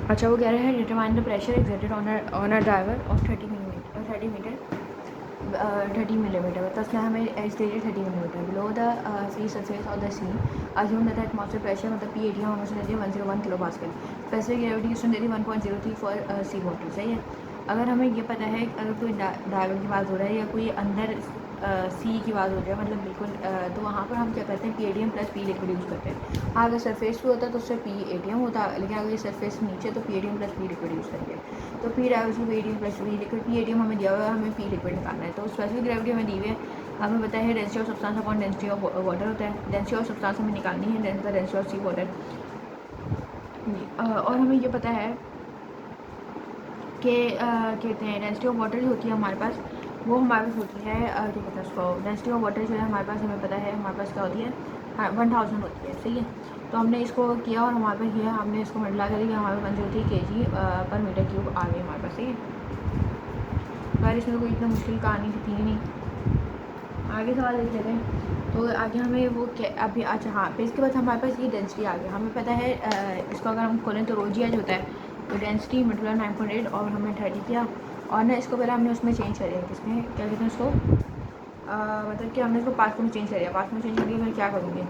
अच्छा, वो कह रहे हैं determine the pressure exerted on a driver of 30 millimeter. तस्ला हमें एस्टेटेड 30 millimeter below the sea surface of the sea assume that atmosphere pressure मतलब पी एटी हमें देती है 101 किलो पास्कल। स्पेसिफिक ग्रेविटी उसने देती है 1.03 फॉर सी वाटर। सही है। अगर हमें ये पता है अगर कोई ड्राइवर की बात हो रहा है या कोई अंदर सी की बात हो जाए मतलब बिल्कुल तो वहाँ पर हम क्या करते हैं P A D M plus P liquid use करते हैं। हाँ, अगर सरफेस पे होता है तो उससे पी ए टी एम होता है, लेकिन अगर ये सरफेस नीचे तो P A D M plus P liquid use करेंगे। तो पी ड्राइवर्स को P A D M plus P liquid, P A D M हमें दिया हुआ है, हमें पी लिक्विड निकालना है। तो स्पेसिफिक ग्रेविटी हमें दी हुई है, हमें पता है density of substance upon density of water होता है। डेंसिटी ऑफ सब्सटेंस हमें निकालनी है, डेंसिटी ऑफ सी वाटर। और हमें ये पता है कि कहते हैं डेंसिटी ऑफ वाटर जो होती है हमारे पास, वो हमारे पास होती है क्या कहते हैं उसको, डेंसिटी ऑफ वाटर जो है हमारे पास, हमें पता है हमारे पास क्या होती है 1000 होती है। सही है। तो हमने इसको किया और हमारे पास ये हमेने इसको मल्टीप्लाई करी कि हमारे पास 103 kg पर मीटर क्यूब आ गई हमारे पास। सही है। पर इसमें कोई इतना मुश्किल कहानी थी नहीं। आगे सवाल देख लेते हैं। तो आगे हमें वो अभी अच्छा हाँ, फिर इसके बाद हमारे पास ये डेंसिटी आ गया। हमें पता है इसको अगर हम खोलें तो रोजिया जो होता है तो डेंसिटी मतलब 9.8 और हमने 30 किया और ना इसको पहले हमने उसमें चेंज कर दिया, किसमें क्या कहते हैं उसको मतलब कि हमने इसको पास्कल में चेंज कर दिया। पास्कल में चेंज करके मैं क्या करूँगी,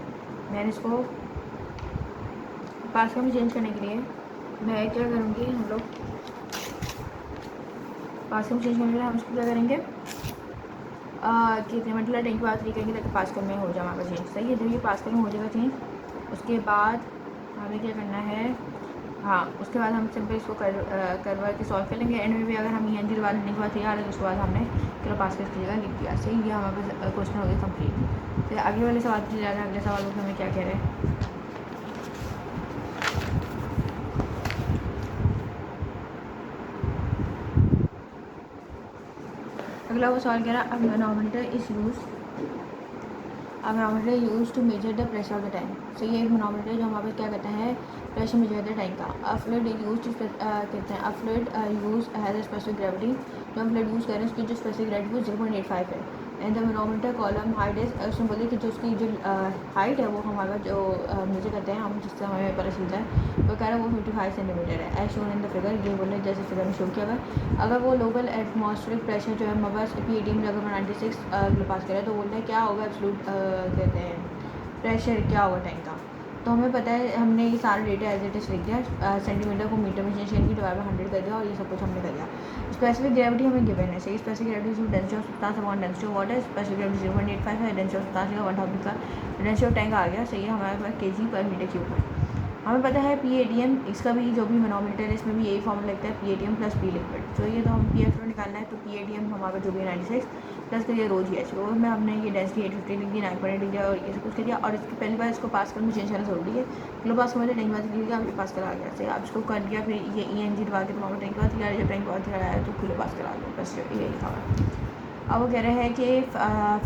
मैंने इसको पास्कल में चेंज करने के लिए मैं क्या करूँगी, हम लोग पास्कल में चेंज करने के लिए हम इसको क्या करेंगे कितने मतलब टैंक की बात नहीं करेंगे ताकि पास्कल में हो जाए हमारा चेंज। सही है। जब ये पास्कल में हो जाएगा चेंज उसके बाद हमें क्या करना है, हाँ उसके बाद हम सिंपल इसको करवा के सॉल्व कर लेंगे। एंड में भी अगर हम ये एंजल वाले लिखने के बाद तैयार है तो उसके बाद हमने किलो पास्कल की जगह लिख दिया। सही, ये हमारे पास क्वेश्चन हो गया कंप्लीट। फिर अगले वाले सवाल पर जा रहे हैं। अगले सवाल में हमें क्या कह रहे हैं, अगला वो सवाल कह रहा है manometer is use to measure the pressure of the tank. सही है। एक मैनोमीटर जो हमारे पास क्या कहते हैं प्रेशर मेजर द टैंक का। अ फ्लूइड यूज कहते हैं अ fluid use has a specific gravity. जो हम फ्लूइड यूज़ कर रहे हैं उसकी जो स्पेसिफिक ग्रेविटी वो 0.85 है। And the manometer column height is, उसमें बोले कि जो उसकी जो हाइट है वो हमारा जो मेजर करते हैं हम जिससे हमें पता चलता है वो कह रहा है वो 55 सेंटीमीटर है as shown in the figure. ये बोले जैसे फिगर में शो किया हुआ। अगर वो लोकल एटमॉस्फेरिक प्रेशर जो है हमारे पास पी ए डी में अगर 96 किलो पास करें तो बोलते हैं क्या होगा एब्सोल्यूट कहते हैं प्रेशर क्या होगा टैंक का। तो हमें पता है हमने ये सारा डेटा एज इट इज लिख दिया, सेंटीमीटर को मीटर में चेंज करके डिवाइड बाय 100 कर दिया और ये सब कुछ हमने कर दिया। स्पेसिफिक ग्रेविटी हमें गिवन है। सही। Specific gravity density of substance upon density of water. Specific gravity 0.85 है। डेंसिटी ऑफ सब्सटेंस का 1000 का डेंसिटी ऑफ टैंक आ गया। सही है। हमारे पास केजी पर मीटर क्यूब है। हमें पता है पी ए डी एम, इसका भी जो भी मैनोमीटर है इसमें भी यही फॉर्मूला लगता है P A D M plus P liquid. तो ये तो हम पी एफ निकालना है तो पी ए डी एम हमारा जो भी 96 प्लस करिए रोज ही एच रोज में हमने ये डेंसिटी 850 लिख दी, 9.8 लिख दिया और ये सब कुछ कर दिया। और इसकी पहली बार इसको पास्कल में चेंज करना जरूरी है। किलो पास्कल में टैंक बात लिख दिया, आपके पास्कल आ गया। सही। आप इसको कर दिया फिर ये ई एन जी दबा के तो हमारा टैंक बात जब टैंक बात आया तो किलो पास्कल आ गया। बस यही था। अब वो कह रहे हैं कि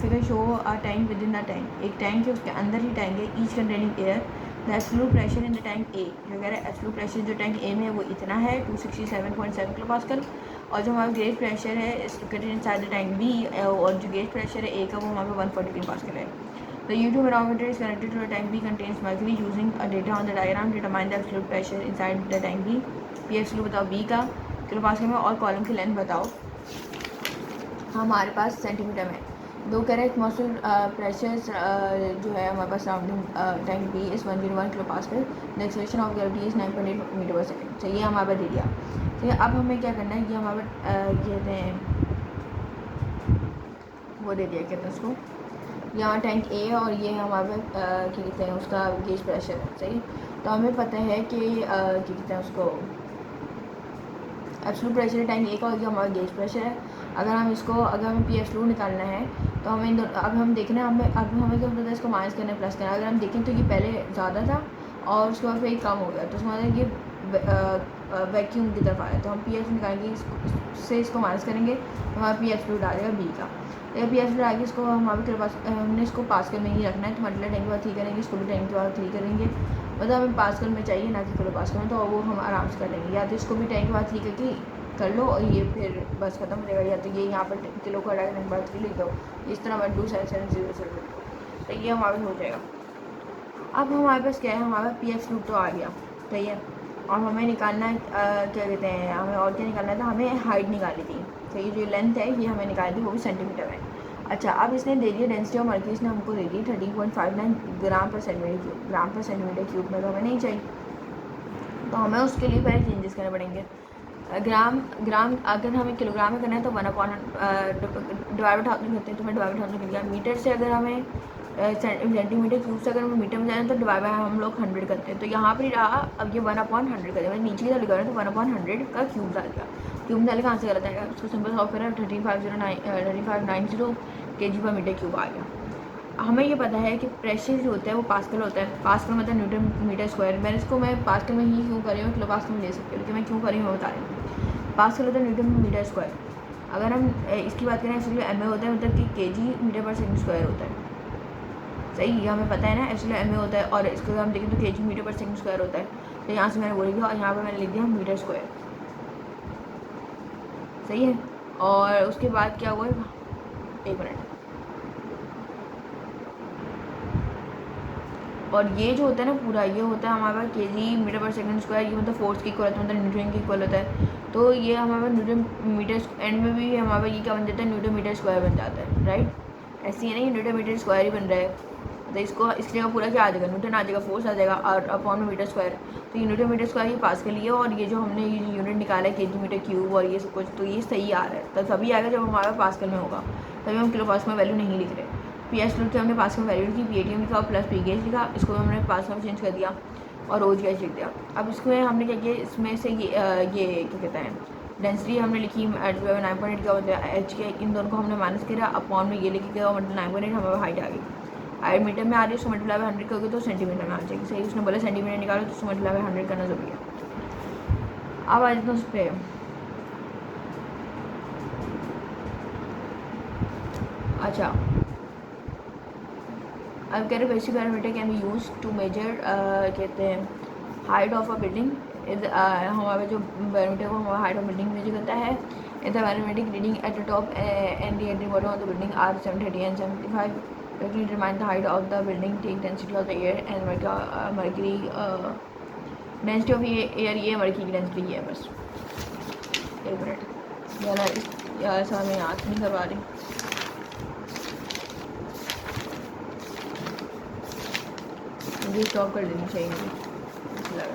figure show a tank within the tank. एक टैंक है उसके अंदर ही टैंक है each containing air. The absolute pressure in the tank A, जो कह रहे हैं एब्सोल्यूट प्रेशर जो टैंक ए में है वो इतना है 267.7 किलो पास्कल। और जो हमारा गेज प्रेशर है इनसाइड द टैंक बी और जो गेज प्रेशर है ए का वो हमारे 143 पास्कल है। The U2 barometer is connected to the tank B contains mercury using a data on the diagram determine the absolute pressure inside the tank B। P absolute बताओ B का kilo pascal में और column की length बताओ हमारे पास centimetre में। दो कह रहे हैं एटमॉस्फेरिक प्रेशर जो है हमारे पास surrounding tank B is 101 kilo pascal. The acceleration of gravity is 9.8 metre per second. तो ये हमारे पास दे दिया। ठीक है। अब हमें क्या करना है, ये हमारे कहते हैं वो दे दिया कहते हैं उसको, यहाँ टैंक ए और ये हमारे पास क्या कहते हैं उसका गेज प्रेशर है। सही। तो हमें पता है कि क्या कहते हैं उसको एब्सोल्यूट प्रेशर टैंक ए का और ये हमारा गेज प्रेशर है। अगर हम इसको अगर हमें पी एब्सोल्यूट निकालना है तो हमें अब हम देखना है हमें क्या होता है इसको माइनस करना है प्लस करना है। अगर हम देखें तो ये पहले ज़्यादा था और उसके बाद फिर कम हो गया तो उसके बाद ये वैक्यूम की तरफ आया। तो हम पी एब्सोल्यूट निकालेंगे इससे इसको माइनस करेंगे तो हमारा पी एब्सोल्यूट आ जाएगा बी का। तो पी एब्सोल्यूट आगे इसको हमारे पास हमने इसको पास्कल में ही रखना है। तो मतलब टैंक के बाद 3 करेंगे, इसको भी टैंक के बाद 3 करेंगे। मतलब हमें पास्कल में चाहिए ना कि किलो पास्कल में, तो वो हम आराम से कर लेंगे। या तो इसको भी टैंक के बाद 3 करके कर लो और ये फिर बस खत्म हो जाएगा। या तो ये यहाँ पर किलो का डायरेक्ट नंबर 3 लिख दो, इस तरह 12770 तो ये हमारे हो जाएगा। अब हमारे पास क्या है, हमारे पास पी एब्सोल्यूट तो आ गया। सही है। और हमें निकालना है क्या कहते हैं, हमें और क्या निकालना था, हमें हाइट निकाली थी। तो ये जो लेंथ है ये हमें निकाली थी, वो भी सेंटीमीटर में। अच्छा, अब इसने दे दिया डेंसिटी ऑफ मर्क्यूरी, इसने हमको दे दी 13.59 ग्राम पर सेंटीमीटर क्यूब। ग्राम पर सेंटीमीटर क्यूब में तो हमें नहीं चाहिए, तो हमें उसके लिए पहले चेंजेस करने पड़ेंगे। ग्राम ग्राम अगर हमें किलोग्राम में करना है तो 1/, डिवाइड 1000 करते हैं, तो मैं डिवाइड 1000 कर दिया। मीटर से अगर हमें सेंटीमीटर क्यूब से अगर हमें मीटर में जाना है तो डिवाइड बाय हम लोग 100 करते हैं। तो यहाँ पर ही रहा, अब ये 1/100 कर दिया। मैंने नीचे की तरफ लिखा है तो 1/100 का क्यूब डाल दिया। क्यूब डाले कहाँ से गलत आएगा, उसको सिंपल सॉल्व करें, 3590 kg पर मीटर क्यूब आ गया। हमें ये पता है कि प्रेशर जो होता है वो पास्कल होता है। पास्कल मतलब न्यूटन मीटर स्क्वायर। मैंने इसको मैं पास्कल में ही क्यों कर रही हूँ, किलो पास्कल में ले सकती हूँ, लेकिन मैं क्यों कर रही हूँ मैं बता रही हूँ। पास्कल होता है न्यूटन मीटर स्क्वायर। अगर हम इसकी बात करें एक्चुअली एम ए होता है, मतलब कि KG metre per second square होता है। सही, ये हमें पता है ना, एक्चुअली एम ए होता है, और इसको हम देखें तो KG metre per second square होता है। तो यहाँ से मैंने बोल दिया और यहाँ पर मैंने लिख दिया मीटर स्क्वायर। सही है, और उसके बाद क्या हुआ, 1 मिनट। और ये जो होता है ना पूरा, ये होता है हमारे पास KG metre per second square. ये मतलब फोर्स की इक्वल होता है, मतलब न्यूटन की इक्वल होता है। तो ये हमारे पास न्यूटन मीटर, एंड में भी हमारे पास ये क्या बन जाता है, न्यूटन मीटर स्क्वायर बन जाता है, राइट। ऐसे ही नहीं, न्यूटन मीटर स्क्वायर ही बन रहा है। तो इसको इस जगह पूरा क्या आ जाएगा, न्यूटन आ जाएगा, फोर्स आ जाएगा, और अपॉन में मीटर स्क्वायर। तो ये न्यूटन मीटर स्क्वायर ये पास के लिए, और ये जो हमने ये यूनिट निकाला है केजी मीटर क्यूब और ये सब कुछ, तो ये सही आ रहा है। तो तभी आएगा जब हमारा पास्कल में होगा, तभी हम किलो पास्कल में वैल्यू नहीं लिख रहे। पी एस की हमने पास्कल में वैल्यू लिखी, पी ए टी एम लिखा, प्लस पी गेज लिखा, इसको हमने पास्कल में चेंज कर दिया और ओ जी एच लिख दिया। अब इसमें हमने क्या किया, इसमें से ये क्या कहते हैं, डेंसिटी हमने लिखी 9.8 का मतलब एच के, इन दोनों को हमने माइनस किया, अपॉन में ये लिखी गया, मतलब 9.8 हमारे हाइट आ गई। हाइट मीटर में आ रही है, उसको मल्टीप्लाई बाय 100 करोगे तो सेंटीमीटर में आ जाएगी। सही, उसने बोला सेंटीमीटर निकालो तो उसको मल्टीप्लाई बाय 100 करना जरूरी है। अब आ जाते हैं उस पर। अच्छा, अब कह रहे basic parameter can be use to measure, कहते हैं हाइट ऑफ अ बिल्डिंग। हमारा जो पैरामीटर वो हमारा हाइट ऑफ बिल्डिंग मेजर करता है। In the parametric reading at the top and the bottom of the building are 730 and 75. Determine the height of the building, take density of the air and mercury density of air, ये mercury की density है। बस 1 minute यार ऐसा मैं याद नहीं करवा रही। मुझे स्टॉप कर देनी चाहिए मुझे लग रहा है।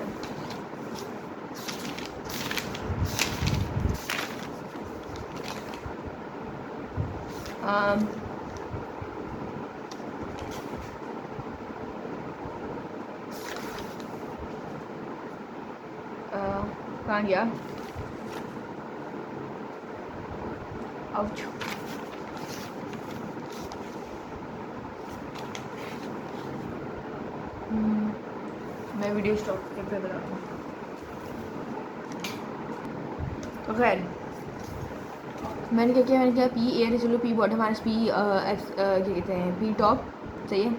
कहाँ गया, आउच। मैं वीडियो स्टॉप करके बताता हूँ। तो खैर मैंने क्या किया, मैंने क्या पी एयर चलो P bottom minus P x क्या कहते हैं पी टॉप। सही है,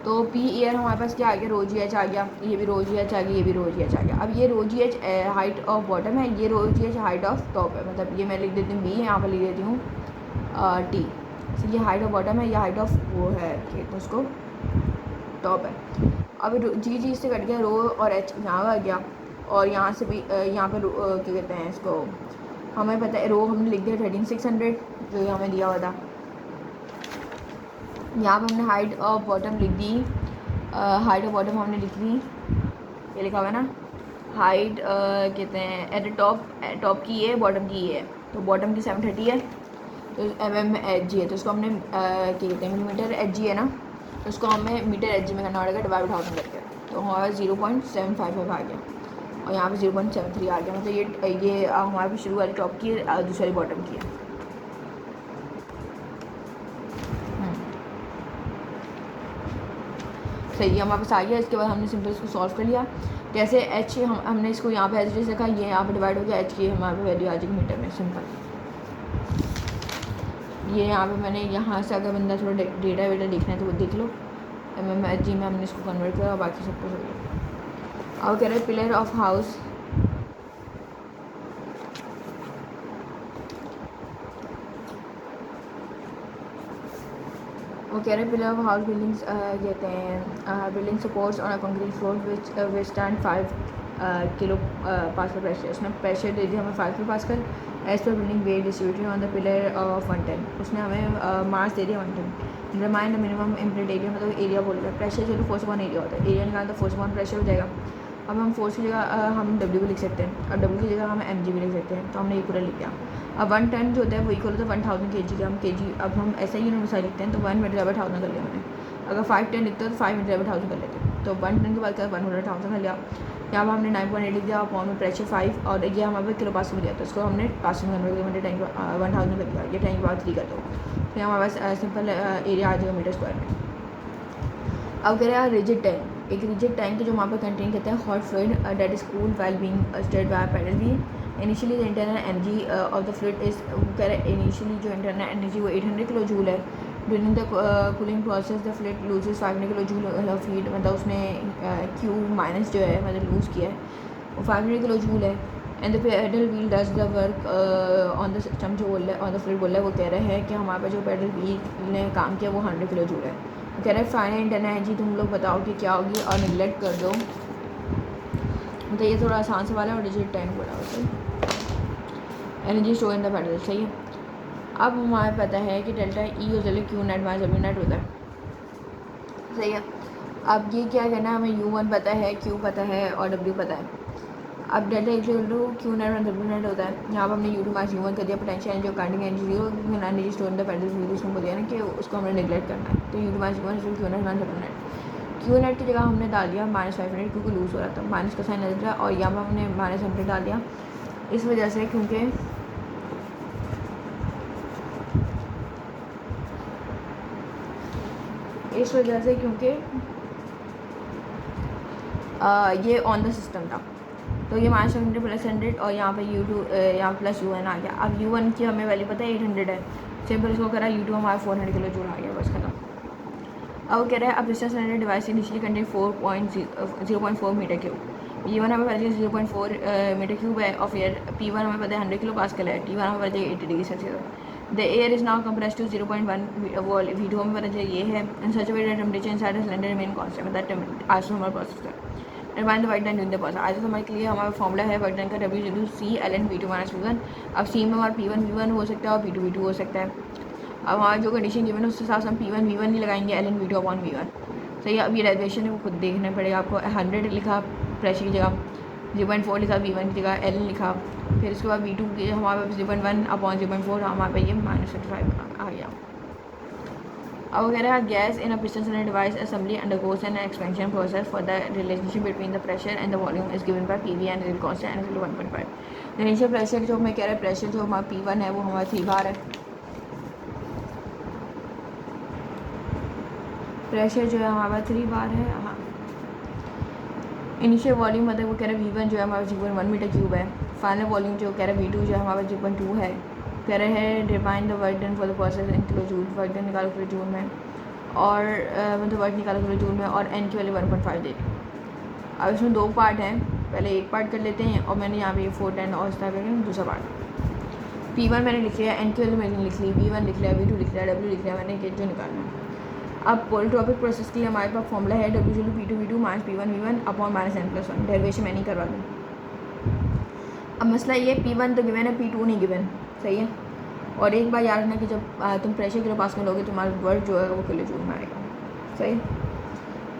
तो पी एयर हमारे पास क्या आ गया, रो जी एच आ गया, ये भी रो जी एच आ गया, ये भी रो जी एच आ गया। अब ये rho g h height of bottom है, ये rho g h height of top है। मतलब ये मैं लिख देती हूँ बी, यहाँ पर लिख देती हूँ टी। तो ये हाइट ऑफ बॉटम है, ये हाइट ऑफ वो है तो उसको टॉप है। अब जी जी से कट गया, रो और एच यहाँ आ गया, और यहाँ से भी यहाँ पर क्या कहते हैं इसको, हमें पता है रो हमने लिख दिया 13600 जो हमें दिया हुआ था। यहाँ पर हमने हाइट ऑफ बॉटम लिख दी, हाइट ऑफ बॉटम हमने लिख दी, ये लिखा हुआ है ना, हाइट कहते हैं एट द टॉप की है, बॉटम की है। तो बॉटम की 730 है, तो mm में एच जी है, तो उसको हमने क्या कहते हैं मिलीमीटर एच जी है ना, तो उसको हमें मीटर एच जी में करना पड़ेगा डिवाइड 1000 करके। तो हमारा 0.755 आ गया, और यहाँ पे 0.73 आ गया। मतलब ये हमारे शुरू वाली टॉप की है, दूसरी वाली बॉटम की है। सही है, हमारे पास आ गया। इसके बाद हमने सिंपल इसको सॉल्व कर लिया। कैसे एच हमने इसको यहाँ पे एच डी रखा, ये यहाँ पे डिवाइड हो गया, एच की हमारे पे वैल्यू आ जाएगी मीटर में। सिंपल ये यहाँ पे मैंने यहाँ से अगर बंदा थोड़ा डेटा वेटा देखना है तो वो देख लो, एच जी में हमने इसको कन्वर्ट किया और बाकी सब कुछ हो गया। और कह रहे पिलर ऑफ हाउस, वो कह रहे पिलर ऑफ हाउस बिल्डिंग्स कहते हैं building supports on a concrete floor which withstand kilo pascal pressure, उसने प्रेशर दे दिया हमें 5 kilo pascal as per building weight distributed on the pillar of 110, उसने हमें मास दे दिया 110। रिमाइंड द मिनिमम इम्प्लीट एरिया, मतलब एरिया बोल रहा है, प्रेशर जो फोर्स अपॉन एरिया होता है, एरिया निकालना तो फोर्स अपॉन प्रेशर हो जाएगा। अब हम फोर्स की जगह हम डब्ल्यू भी लिख सकते हैं और डब्ल्यू की जगह हम एम जी भी लिख सकते हैं, तो हमने ये पूरा लिख दिया। अब 1 टन जो होता है वो इक्वल होता है 1000 kg का, हम kg अब हम ऐसा ही यूनिवर्सल लिखते हैं, तो 1 मीटर 1000 कर लिया मैंने। अगर 5 टन लिखते हो तो 5 मीटर 1000 कर लेते हैं, तो 1 टन के बाद 100,000 कर लिया। यहाँ पर हमने 9.8 लिख दिया, अपॉन में प्रेशर 5 और ये हमारे पे किलो पास्कल में दिया, तो इसको हमने पास्कल में कन्वर्ट करके 1000 कर दिया। ये 10 के बाद 3 कर दो, तो यहाँ हमारे पास सिंपल एरिया आ जाएगा मीटर स्क्वायर में। अब कह रहे हैं रिजिड टैंक, एक रिजिड टैंक जो वहाँ पर कंटेन करते हैं hot fluid that is cooled while being stirred by paddle wheel. Initially the internal energy of the fluid is, कह रहे हैं इनिशियली जो इंटरनल एनर्जी वो 800 किलो जूल है। During the cooling process the fluid loses 500 kilo joule of heat, मतलब उसने Q minus जो है मतलब लूज़ किया है वो 500 किलो जूल है। And the paddle wheel does the work on the system, जो बोल रहा है ऑन द फ्लूइड बोल रहा है, वो कह रहे हैं कि हमारे पास जो पैडल व्हील ने काम किया वो 100 किलो जूल है। कह रहे हैं फाइनल इंटरनल एनर्जी तुम लोग बताओ कि क्या होगी और निगलेक्ट कर दो, मतलब ये थोड़ा आसान सवाल है और रिजिड टैंक बोला होता है। Energy store in the paddle, सही है। अब हमें पता है कि डेल्टा ई और delta Q net minus W net होता है, सही है। अब ये क्या करना है, हमें U1 पता है, Q पता है और W पता है। अब डेल्टा क्यू नेट और डब्ल्यू नेट होता है, यहाँ पर हमने U2 माइनस U1 कर दिया। पोटेंशियल एनर्जी और kinetic energy zero, energy store in the paddle wheel, उसको बोल दिया ना कि उसको हमने निगलेक्ट करना है, तो U2 minus U1 Q net minus W net. Q net की जगह हमने डाल दिया -500 क्योंकि लूज़ हो रहा था, माइनस का साइन नजर था, और यहाँ पर हमने -100 डाल दिया इस वजह से क्योंकि ये ऑन द सिस्टम था, तो ये -100 प्लस 100 और यहाँ पे U2 यहाँ प्लस UN आ गया। अब U1 की हमें वैल्यू पता है 800 है, सिंपल इसको करा U2 हमारा 400 किलो जूल आ गया, बस खत्म। अब कह रहा है अब distance device initially contain 0.4 metre cube. E1 हमें पता है 0.4 मीटर क्यूब है, और फिर P1 हमें पता है 100 किलो पास्कल है, T1 हमें पता है 80 degree Celsius. The air is now compressed to 0.1 vol, V2 हमें पता है ये है। In such way temperature inside the cylinder remain constant, मतलब आइसोथर्मल प्रोसेस है। Remind the work done during the process, isothermal के लिए हमारा फॉर्मूला है वर्क डन का W/C ln V2 - V1। अब C में हमारा P1 V1 हो सकता है और P2 V2 हो सकता है। अब हमारा जो कंडीशन गिवन है उसके साथ हम P1 V1 नहीं लगाएंगे, ln V2 अपॉन V1, सही है। अब ये डेरिवेशन है वो खुद देखना पड़ेगा आपको। 100 लिखा प्रेशर की जगह, 0.4 लिखा V1 की जगह ln लिखा, फिर उसके बाद V2 के हमारे पास 0.1 अपॉन 0.4 हमारे पे ये -35 आ गया। अब वगैरह gas in a piston cylinder device assembly undergoes N expansion process for the relationship between the pressure and the volume is given by PV and real constant and 1.5। Initial pressure जो मैं कह रहा है प्रेशर जो हमारा P1 है वो हमारा 3 बार है, प्रेशर जो है हमारा 3 बार है। हाँ, इनिशियल वॉल्यूम मतलब वो कह रहे हैं V1 जो है हमारा 0.1 मीटर क्यूब है। फाइनल वॉल्यूम जो कह रहे हैं V2 जो है हमारा 0.2 है। कह रहे हैं define the work done for the process in kilo joule, work done निकालो किलो जूल में, और मतलब वर्क निकालो किलो जूल में, और n की वैल्यू 1.5 दे दी। अब इसमें 2 पार्ट हैं, पहले एक पार्ट कर लेते हैं, और मैंने यहाँ पे 410 और इस तरह करके दूसरा पार्ट। P1 मैंने लिख लिया, n की वैल्यू मैंने लिख ली, V1 लिख लिया, V2 लिख लिया, W लिख लिया मैंने, कि जो निकालना है। अब पोलिट्रोपिक प्रोसेस के लिए हमारे पास फॉर्मूला है W/P2 V2 - P1 V1 upon -n+1। Derivation मैं नहीं करवा दूँ। अब मसला ये P1 तो गिवन है, P2 नहीं गिवन, सही है। और एक बार याद रखना कि जब तुम प्रेशर किलो पास में लोगे तुम्हारा वर्क जो है वो किलो जूल में आएगा, सही।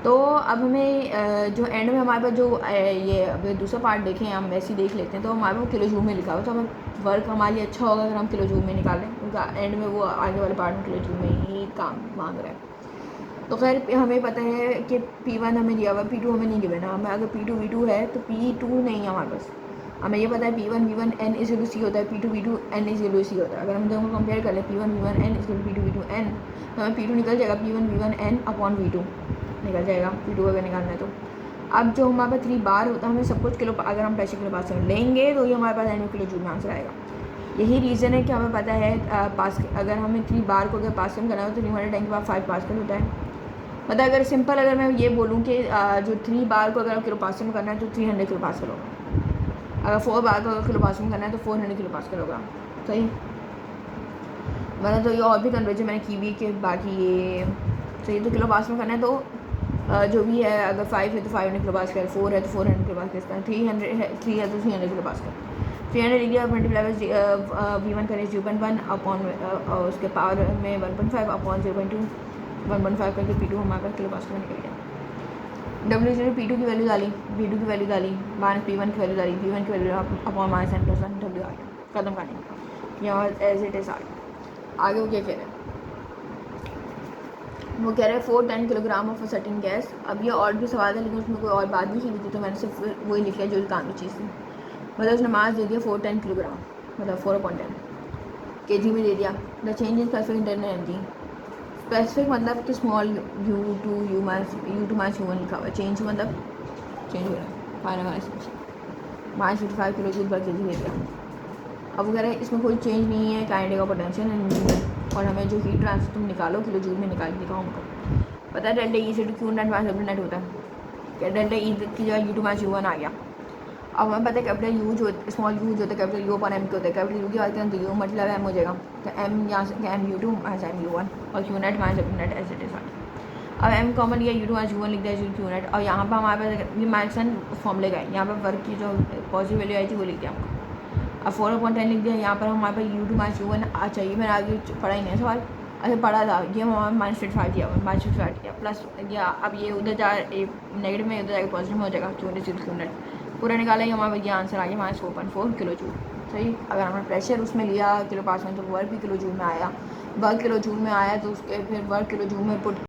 तो अब हमें जो एंड में हमारे पास जो ये अब दूसरा पार्ट देखें, हम वैसे ही देख लेते हैं, तो हमारे पास किलो जूल में लिखा हो, तो हमें वर्क हमारे लिए अच्छा होगा अगर हम किलो जूल में निकालें, क्योंकि एंड में वो आगे वाले पार्ट में किलो जूल में ही काम मांग रहा है। तो खैर हमें पता है कि P1 हमें दिया हुआ, P2 हमें नहीं गिवन है। हमें अगर P2 V2 है तो P2 नहीं है हमारे पास, हमें ये पता है P1 V1 n = C होता है, P2 V2 n = C होता है। अगर हम दोनों को कंपेयर कर लें P1 V1 n = P2 V2 n, तो हमें P2 निकल जाएगा, P1 V1 n upon V2 निकल जाएगा, P2 अगर निकालना है तो। अब जो हमारे पास 3 बार होता है, हमें सब कुछ किलो, अगर हम प्रेशर किलो पास लेंगे तो ये हमारे पास एंड में किलो जूल में आंसर आएगा। यही रीज़न है कि हमें पता है पास, अगर हमें 3 बार को अगर पास करना हो तो 300 टाइम के बाद 5 पास्कल होता है। मतलब अगर सिंपल अगर मैं ये बोलूँ कि जो 3 बार को अगर किलो पास्कल में करना है तो 300 किलो पास्कल होगा, अगर 4 बार को अगर किलो पास्कल में करना है तो 400 किलो पास्कल होगा, सही। मैंने तो ये और भी कन्वर्जन मैंने की भी कि बाकी ये सही, तो किलो पास्कल में करना है तो जो भी है, अगर 5 है तो 500 किलो पास्कल, 4 है तो 400 किलो पास्कल, 300 है 3 है तो 300 kilo pascal. 300 degree of multiply V1 करें 0.1 अपॉन उसके पावर में 1.5 अपॉन 0.2 1.5 करके P2 हमारे पास किलो पास्कल में निकल गया। W0 P2 की वैल्यू डाली, V2 की वैल्यू डाली, माइनस P1 की वैल्यू डाली, P1 की value upon minus n+1 W आ गया, खत्म कहानी। यहाँ एज इट इज़ आगे वो क्या कह रहे हैं, वो कह रहे हैं 410 किलोग्राम ऑफ सर्टेन गैस। अब ये और भी सवाल है लेकिन उसमें कोई और बात नहीं की थी तो मैंने सिर्फ वही लिखा है जो काम की चीज़ थी। मतलब उसने मास दे दिया 410 किलोग्राम, मतलब 4/10 kg में दे दिया। The change in specific internal energy, specific मतलब कि स्मॉल u माइनस u1 लिखा हुआ है, चेंज मतलब चेंज हो रहा है, फाइनल माइनस 55 किलो जूल पर kg दे दिया। अब वो कह रहे हैं इसमें कोई चेंज नहीं है काइनेटिक और पोटेंशियल, और हमें जो हीट ट्रांसफर तुम निकालो किलो जूल में निकाल के दिखाओ हमको। पता है डेल्टा ई से Q net minus W net होता है, क्या डेल्टा ई की जगह U2 माइनस U1 आ गया। अब हमें पता है कैपिटल यू जो स्मॉल यू जो होता है कैपिटल यू अपॉन एम के होता है, कैपिटल यू की बात करें तो यू मतलब एम हो जाएगा, तो एम यहाँ से M U2 minus M U1 और Q net minus W net as it is. अब एम कॉमन लिया U2 माइनस U1 लिख दिया क्यू नेट, और यहाँ पर हमारे पास ये माइनसन फॉर्मूले गए, यहाँ पर वर्क की जो पॉजिटिव वैल्यू आई थी वो लिख दिया हमको। अब 4/10 लिख दिया, यहाँ पर हमारे पास U2 माइनस U1 आ चाहिए, मैंने आगे पढ़ा ही नहीं है सवाल, अच्छा पढ़ा था ये हमारा माइनस 55 दिया हुआ, माइनस 55 दिया प्लस या अब ये उधर जा नेगेटिव में उधर जाकर पॉजिटिव में हो जाएगा, क्यू नेट पूरा निकाला ही हमारा ये आंसर आ गया माइनस 4.4 किलो जूल। सही, अगर हमने प्रेशर उसमें लिया किलो पास में तो वर्क भी किलो जूल में आया, वर्क किलो जूल में आया तो उसके फिर वर्क किलो जूल में पुट